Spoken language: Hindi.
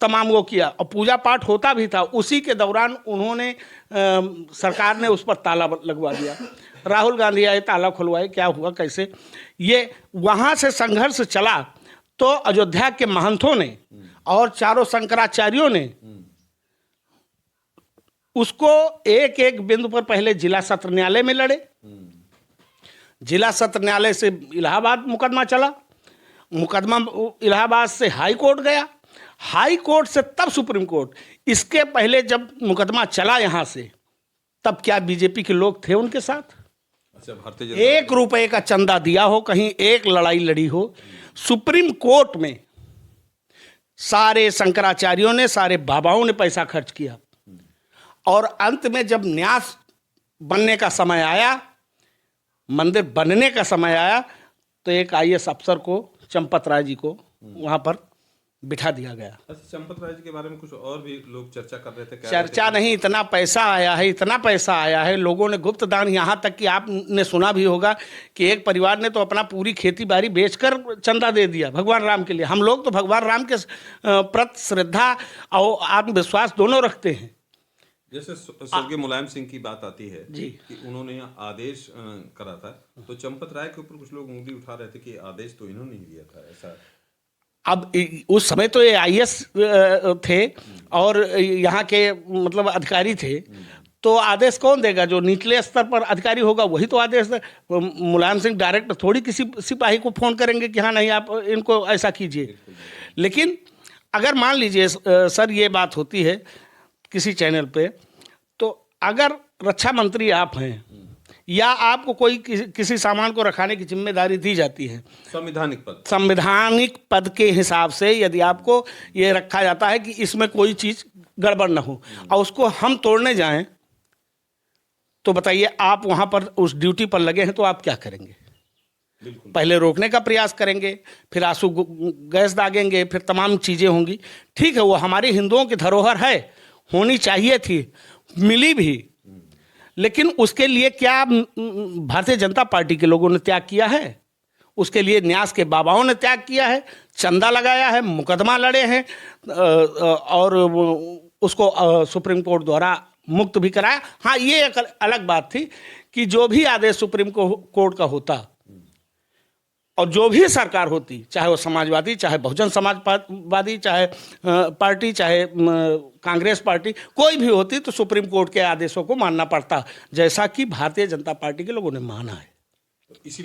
तमाम वो किया और पूजा पाठ होता भी था। उसी के दौरान उन्होंने सरकार ने उस पर ताला लगवा दिया। राहुल गांधी आए, ताला खुलवाए, क्या हुआ कैसे, ये वहाँ से संघर्ष चला। तो अयोध्या के महंतों ने और चारों शंकराचार्यों ने उसको एक एक बिंदु पर पहले जिला सत्र न्यायालय में लड़े, जिला सत्र न्यायालय से इलाहाबाद मुकदमा चला, मुकदमा इलाहाबाद से हाई कोर्ट गया, हाई कोर्ट से तब सुप्रीम कोर्ट। इसके पहले जब मुकदमा चला यहाँ से, तब क्या बीजेपी के लोग थे उनके साथ? अच्छा, ₹1 का चंदा दिया हो, कहीं एक लड़ाई लड़ी हो? सुप्रीम कोर्ट में सारे शंकराचार्यों ने, सारे बाबाओं ने पैसा खर्च किया और अंत में जब न्यास बनने का समय आया, मंदिर बनने का समय आया, तो एक IAS अफसर को, चंपत राय जी को वहां पर बिठा दिया गया। अच्छा, चंपत राय जी के बारे में कुछ और भी लोग चर्चा कर रहे थे? चर्चा नहीं, इतना पैसा आया है, इतना पैसा आया है, लोगों ने गुप्त दान, यहाँ तक कि आपने सुना भी होगा कि एक परिवार ने तो अपना पूरी खेती बाड़ी बेचकर चंदा दे दिया भगवान राम के लिए। हम लोग तो भगवान राम के प्रति श्रद्धा और आत्मविश्वास दोनों रखते हैं। जैसे स्वर्गीय मुलायम सिंह की बात आती है जी कि उन्होंने आदेश करा था, तो चंपत राय के ऊपर कुछ लोग उंगली उठा रहे थे कि आदेश तो इन्होंने ही दिया था, ऐसा। अब उस समय तो ये IAS थे और यहाँ के मतलब अधिकारी थे, तो आदेश कौन देगा? जो निचले स्तर पर अधिकारी होगा वही तो आदेश दे। मुलायम सिंह डायरेक्ट थोड़ी किसी सिपाही को फोन करेंगे कि हाँ नहीं आप इनको ऐसा कीजिए। लेकिन अगर मान लीजिए सर ये बात होती है किसी चैनल पे, तो अगर रक्षा मंत्री आप हैं या आपको कोई किसी सामान को रखाने की जिम्मेदारी दी जाती है, संवैधानिक पद के हिसाब से यदि आपको ये रखा जाता है कि इसमें कोई चीज गड़बड़ ना हो और उसको हम तोड़ने जाएं, तो बताइए आप वहां पर उस ड्यूटी पर लगे हैं तो आप क्या करेंगे? पहले रोकने का प्रयास करेंगे, फिर आंसू गैस दागेंगे, फिर तमाम चीजें होंगी। ठीक है, वो हमारी हिंदुओं की धरोहर है, होनी चाहिए थी, मिली भी, लेकिन उसके लिए क्या भारतीय जनता पार्टी के लोगों ने त्याग किया है? उसके लिए न्यास के बाबाओं ने त्याग किया है, चंदा लगाया है, मुकदमा लड़े हैं और उसको सुप्रीम कोर्ट द्वारा मुक्त भी कराया। हाँ, ये एक अलग बात थी कि जो भी आदेश सुप्रीम कोर्ट का होता और जो भी सरकार होती, चाहे वो समाजवादी, चाहे बहुजन समाजवादी, चाहे पार्टी, चाहे कांग्रेस पार्टी, कोई भी होती, तो सुप्रीम कोर्ट के आदेशों को मानना पड़ता, जैसा कि भारतीय जनता पार्टी के लोगों ने माना है। इसीलिए